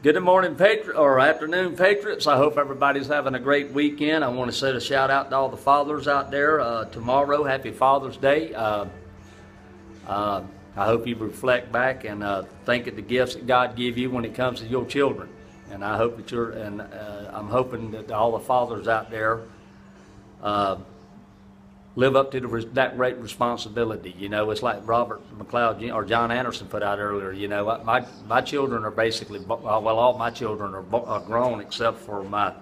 Good morning, or afternoon, Patriots. I hope everybody's having a great weekend. I want to send a shout out to all the fathers out there. Tomorrow, happy Father's Day. I hope you reflect back and think of the gifts that God give you when it comes to your children. And I hope that I'm hoping that all the fathers out there live up to that great responsibility. You know, it's like Robert McLeod or John Anderson put out earlier. You know, my children are basically, well, all my children are grown except for my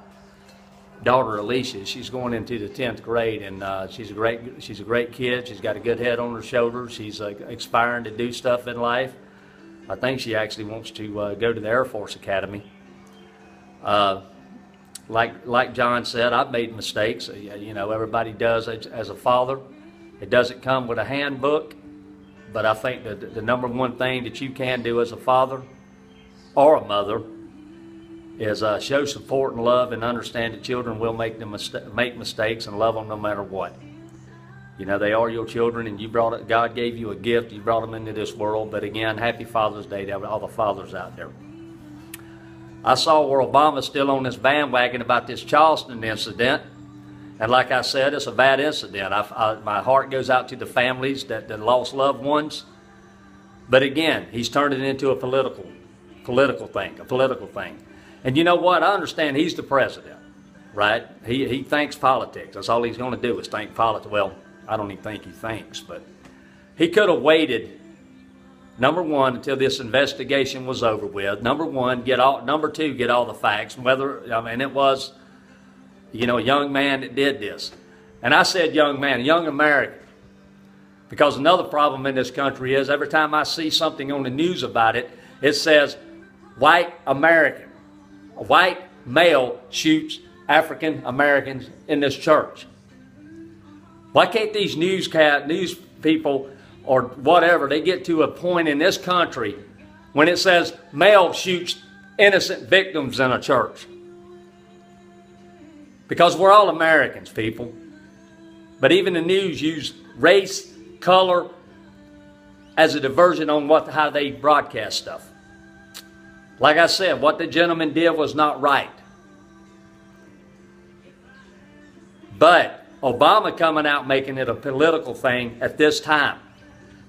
daughter Alicia. She's going into the 10th grade, and she's a great kid. She's got a good head on her shoulders. She's aspiring to do stuff in life. I think she actually wants to go to the Air Force Academy. Like John said, I've made mistakes. You know, everybody does as a father. It doesn't come with a handbook, but I think that the number one thing that you can do as a father or a mother is show support and love, and understand that children will make mistakes, and love them no matter what. You know, they are your children, and God gave you a gift. You brought them into this world. But again, happy Father's Day to all the fathers out there. I saw where Obama's still on this bandwagon about this Charleston incident. And like I said, it's a bad incident. My heart goes out to the families that lost loved ones. But again, he's turned it into a political thing. And you know what? I understand he's the president, right? He thinks politics. That's all he's going to do is think politics. Well, I don't even think he thinks, but he could have waited. Number one, until this investigation was over with. Number two, get all the facts. It was, you know, a young man that did this. And I said young man, a young American. Because another problem in this country is every time I see something on the news about it, it says white American. A white male shoots African Americans in this church. Why can't these news people or whatever, they get to a point in this country when it says male shoots innocent victims in a church? Because we're all Americans, people. But even the news use race, color as a diversion on how they broadcast stuff. Like I said, what the gentleman did was not right. But Obama coming out making it a political thing at this time.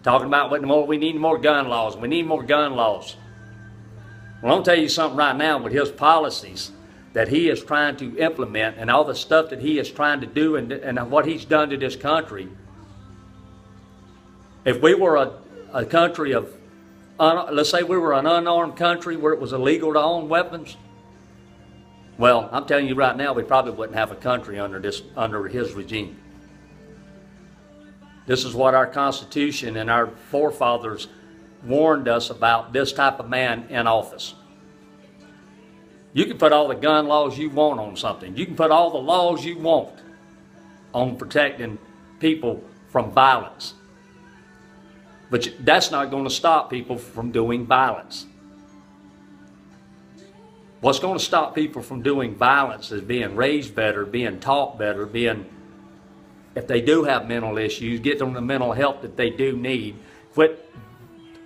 Talking about we need more gun laws. We need more gun laws. Well, I'll tell you something right now with his policies that he is trying to implement and all the stuff that he is trying to do and what he's done to this country. If we were a country of, let's say we were an unarmed country where it was illegal to own weapons, well, I'm telling you right now, we probably wouldn't have a country under his regime. This is what our Constitution and our forefathers warned us about, this type of man in office. You can put all the gun laws you want on something. You can put all the laws you want on protecting people from violence. But that's not going to stop people from doing violence. What's going to stop people from doing violence is being raised better, being taught better, if they do have mental issues, get them the mental help that they do need. Quit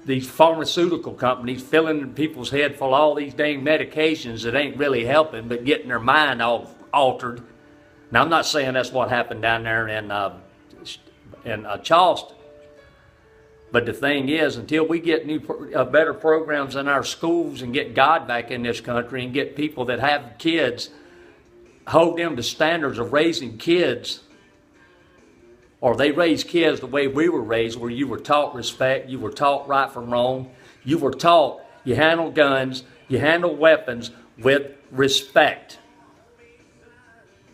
these pharmaceutical companies filling people's head full of all these dang medications that ain't really helping, but getting their mind all altered. Now, I'm not saying that's what happened down there in Charleston. But the thing is, until we get better programs in our schools and get God back in this country and get people that have kids, hold them to standards of raising kids, or they raise kids the way we were raised, where you were taught respect, you were taught right from wrong, you were taught you handle guns, you handle weapons with respect.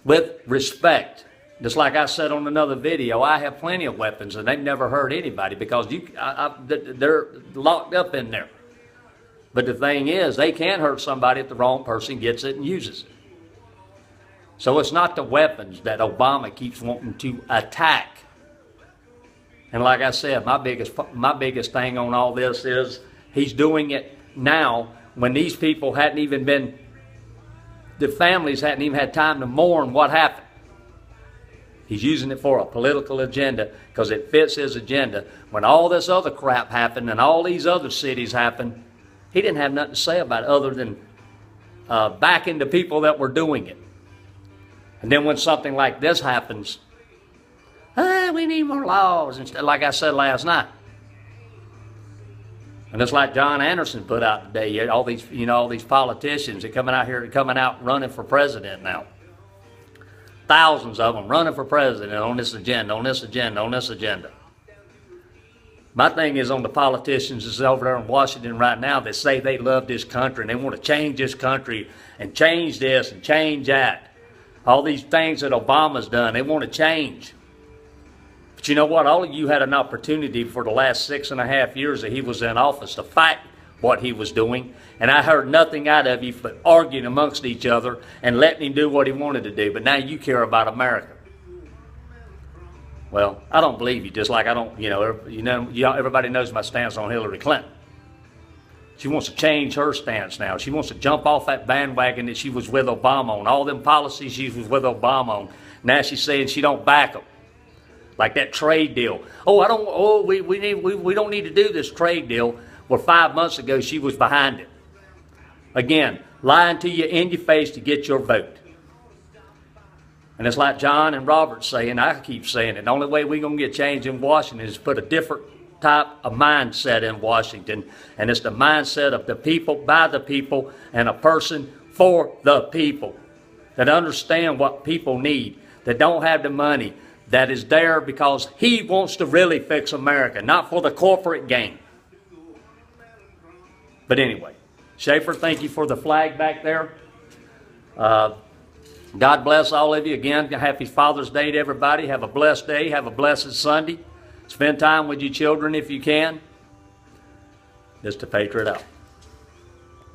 With respect. Just like I said on another video, I have plenty of weapons and they've never hurt anybody because they're locked up in there. But the thing is, they can hurt somebody if the wrong person gets it and uses it. So it's not the weapons that Obama keeps wanting to attack. And like I said, my biggest thing on all this is he's doing it now when these people the families hadn't even had time to mourn what happened. He's using it for a political agenda because it fits his agenda. When all this other crap happened and all these other cities happened, he didn't have nothing to say about it other than backing the people that were doing it. And then when something like this happens, we need more laws, and like I said last night. And it's like John Anderson put out today, all these, all these politicians that coming out running for president now. Thousands of them running for president on this agenda, on this agenda, on this agenda. My thing is on the politicians that's over there in Washington right now that say they love this country and they want to change this country and change this and change that. All these things that Obama's done, they want to change. But you know what? All of you had an opportunity for the last 6.5 years that he was in office to fight what he was doing. And I heard nothing out of you but arguing amongst each other and letting him do what he wanted to do. But now you care about America. Well, I don't believe you, just like I don't, everybody knows my stance on Hillary Clinton. She wants to change her stance now. She wants to jump off that bandwagon that she was with Obama on. All them policies she was with Obama on. Now she's saying she don't back them. Like that trade deal. We don't need to do this trade deal. Well, 5 months ago she was behind it. Again, lying to you in your face to get your vote. And it's like John and Robert saying, I keep saying it, the only way we're going to get change in Washington is put a different type of mindset in Washington. And it's the mindset of the people, by the people, and a person for the people. That understand what people need, that don't have the money, that is there because he wants to really fix America, not for the corporate gain. But anyway, Schaefer, thank you for the flag back there. God bless all of you. Again, happy Father's Day to everybody. Have a blessed day. Have a blessed Sunday. Spend time with your children if you can. This is the Patriot out.